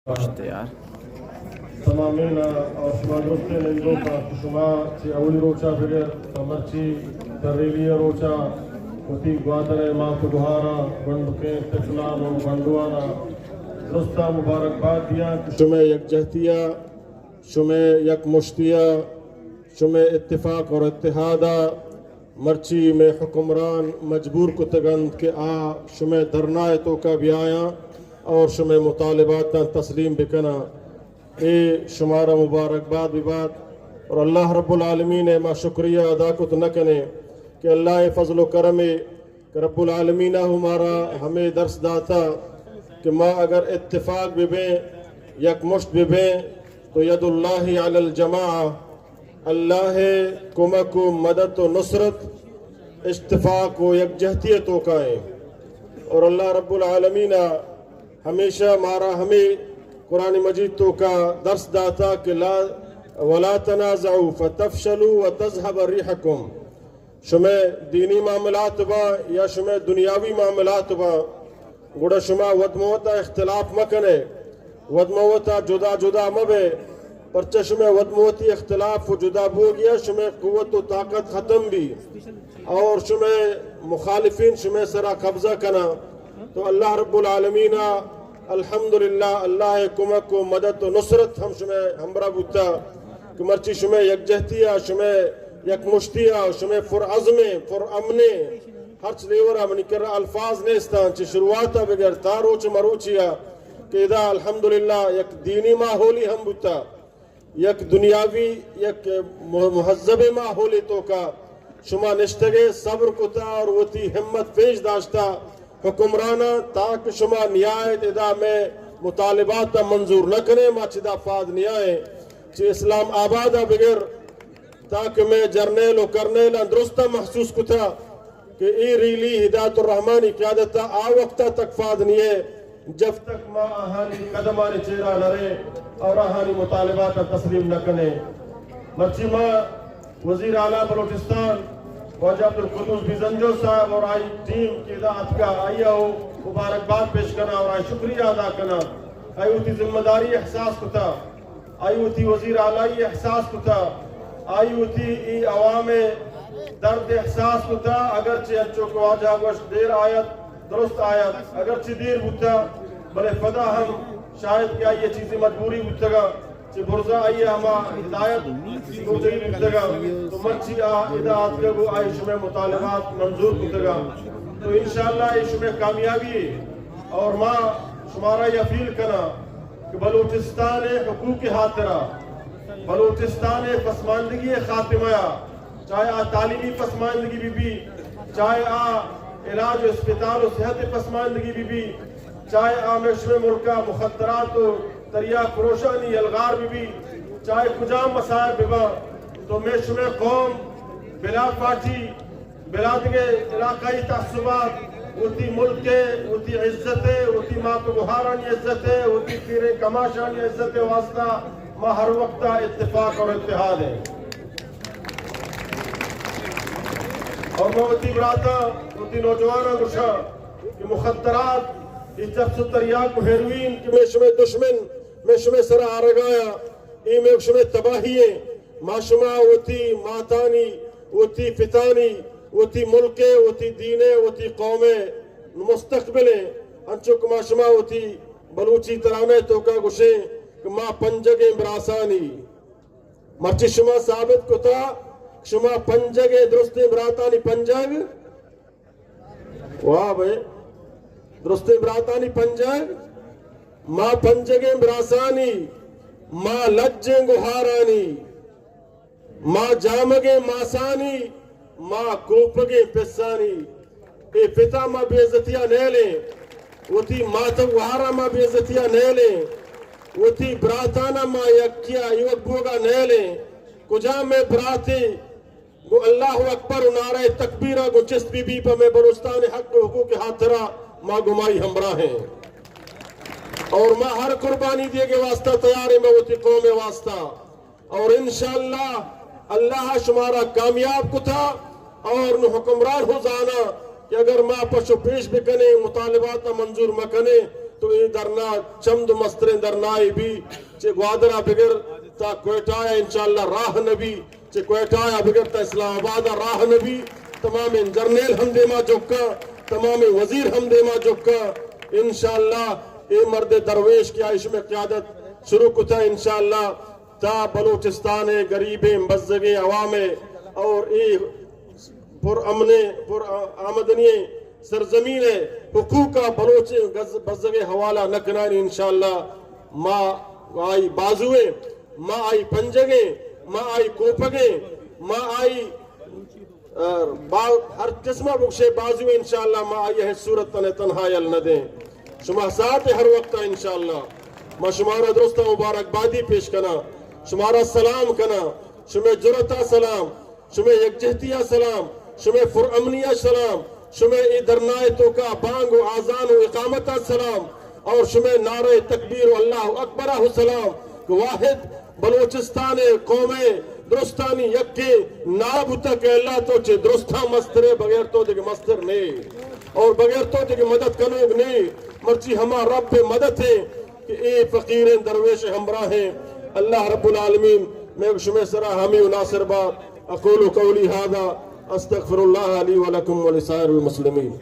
اشتیار تمامین اور شما دوستین اندو کا شما چی اولی روچا بگر مرچی تریلی روچا وتی گوادر ماں کو گوہارا بندکیں تکلام و بندوانا درستہ مبارکباد دیا شما یک جہتیہ شما یک مشتیہ شما اتفاق اور اتحادہ مرچی میں حکمران مجبور کو تگند کہ شما درنائے تو کا بھی آیا اور شما مطالبات تسلیم بکنا اے شمارا مبارکباد بھی بات اور اللہ رب العالمین ما شکریہ ادا کو تو نہ کنے کہ اللہ فضل و کرم کہ رب العالمین ہمارا ہمیں درس داتا کہ ما اگر اتفاق بھی بیں یک مشت بھی بیں تو ید اللہ علی الجماع اللہ کمک و مدد و نصرت اتفاق و یک جہتیت و کائیں اور اللہ رب العالمین ہمیشہ مارا ہمیں قرآن مجید تو کا درس داتا کہ ولا تنازعوا فتفشلوا وتذهب ريحكم شما دینی معاملات با یا شما دنیاوی معاملات با گوڑا شما ودموتا اختلاف مکنے ودموتا جدا جدا مبے پرچہ شما ودموتی اختلاف و جدا بو گیا شما قوت و طاقت ختم بھی اور شما مخالفین شما سرا قبضہ کنا تو اللہ رب العالمین الحمدللہ اللہ کمک و مدد و نصرت ہم شما ہمرا بوتا کہ مرچی شما یک جہتیہ شما یک مشتیہ شما فر عظمے فر امنے ہر چلیورا منی کر الفاظ نیستان چی شروعاتا بگر تاروچ مروچیا کہ ادا الحمدللہ یک دینی ماحولی ہم بوتا یک دنیاوی یک مہذب ماحولی تو کا شما نشتگے صبر کتا اور وتی ہمت پیش داشتا حکمرانا تاکہ شما نیایت ادا میں مطالبات منظور نہ کرے ما چدا فاد نیائے چی اسلام آبادہ بگر تاکہ میں جرنیل و کرنیل درستہ محسوس کتا کہ ای ریلی ہدایت الرحمانی قیادتا وقتا تک فاد نیے جب تک ما آہانی قدمانی چیرہ نرے اور آہانی مطالبات تسلیم نہ کنے مرچی ما وزیر اعلیٰ بلوچستان خواجہ عبدالقدوس بیزنجو صاحب اور آئی ٹیم کی ذات کا آئیہ ہو مبارکباد پیش کرنا اور آئی شکریہ ادا کرنا آئی ہوتی ذمہ داری احساس کتا آئی ہوتی وزیر اعلیٰ احساس کتا آئی ہوتی ای عوام درد احساس کتا اگرچہ اچھو کو آجا گوشت دیر آیت درست آیت اگرچہ دیر بوتا بلے فدا ہم شاید کیا یہ چیزیں مجبوری بوتا گا چی برزا آئیے ہما ہدایت کو دئی بوتا گا تو مرچی اداعت کے وہ آئی شمع مطالبات منظور بوتا گا تو انشاءاللہ یہ شمع کامیابی اور ماں شمارا یہ فیل کنا کہ بلوچستان حقوق خاطرہ بلوچستان پسماندگی خاتمہ چاہے تعلیمی پسماندگی بھی چاہے علاج و اسپتال و صحت پسماندگی بھی چاہے مشرق ملکہ مخدرات و تریاق فروشانی الغار بھی چاہے کجام مسائل ببا تو مشرق قوم بلا پارٹی بلا دگے علاقائی تعصبات ہوتی ملک کے ہوتی عزتیں ہوتی ماں کو بہارانی عزتیں ہوتی پیرے کماشانی عزتیں واسطہ ماں ہر وقت اتفاق اور اتحاد ہے اور موتی براتا ہوتی نوجوانہ گشا کہ مخدرات اس جب سے تریاق و ہیروین کہ میں شمع دشمن میں شمع سرہ آرگایا ای میں شمع تباہییں ما شمع ہوتی ماتانی ہوتی فتانی ہوتی ملکے ہوتی دینے ہوتی قومیں مستقبلیں انچو کہ ما شمع ہوتی بلوچی ترانے تو کا گشیں کہ ما پنجگیں براسانی مرچی شمع ثابت کتا شما پنجگے درستے براتانی پنجگ واہ بھئی درستے براتانی پنجگ ما پنجگے براسانی ما لجیں گوھارانی ما جامگے ماسانی ما کوپگے پسانی اے پتا ما بیعزتیاں نیلیں وہ تھی ماتو گوھارا ما بیعزتیاں نیلیں وہ تھی براتانا ما یکیا یوک بوگا نیلیں کجا میں براتی گو اللہ اکبر نعرہ تکبیرہ گو چست بی بی پہ میں بلوچستان حق و حقوق حاضرہ ماں گمائی ہمراہ ہیں اور ماں ہر قربانی دیے کے واسطہ تیارے میں ہوتی قوم واسطہ اور انشاءاللہ اللہ شمارا کامیاب کو تھا اور نو حکمران ہو جانا کہ اگر ماں پشو پیش بکنے مطالبات منظور مکنے تو ای درنا چمد مسترین درنائی بھی چے گوادرہ بگر تا کوئٹہ انشاءاللہ راہ نبی چے کوئٹہ بگر تا اسلام آباد راہ نبی تمام جرنیل ہم دیما جوکا تمام وزیر ہم دیما جوکا انشاءاللہ اے مرد درویش کی عائش میں قیادت شروع کتا انشاءاللہ تا بلوچستان غریبیں مبزگیں عوامیں اور اے پر امنے پر آمدنی سرزمین حقوق کا بلوچ بزگے حوالہ نکنانی انشاءاللہ ما آئی بازویں ما آئی پنجگیں ما آئی کوپگیں ما آئی ہر قسمہ بکشے بازویں انشاءاللہ ما آئی ہے صورت تنہائی الندیں شما ساتھ ہر وقت انشاءاللہ ما شمارا درستہ مبارکبادی پیش کنا شمارا سلام کنا شمیں جرتہ سلام شمیں یکجہتیہ سلام شمیں فرامنیہ سلام شمیں ادرنائے تو کا بانگ و آزان و اقامتہ سلام اور شمیں نعرہ تکبیر و اللہ اکبرہ سلام واحد بلوچستان قومیں درستانی یکی ناب تک اللہ تو چھے درستہ مسترے بغیر تو دیکھ مستر نہیں اور بغیر تو دیکھ مدد کنوگ نہیں مرچی ہما رب پہ مدد ہے کہ اے فقیریں درویش ہمراہ ہیں اللہ رب العالمین میں شمیں سرا ہمیں و ناصر بات اقول قولی هذا استغفر الله لي ولكم ولسائر المسلمين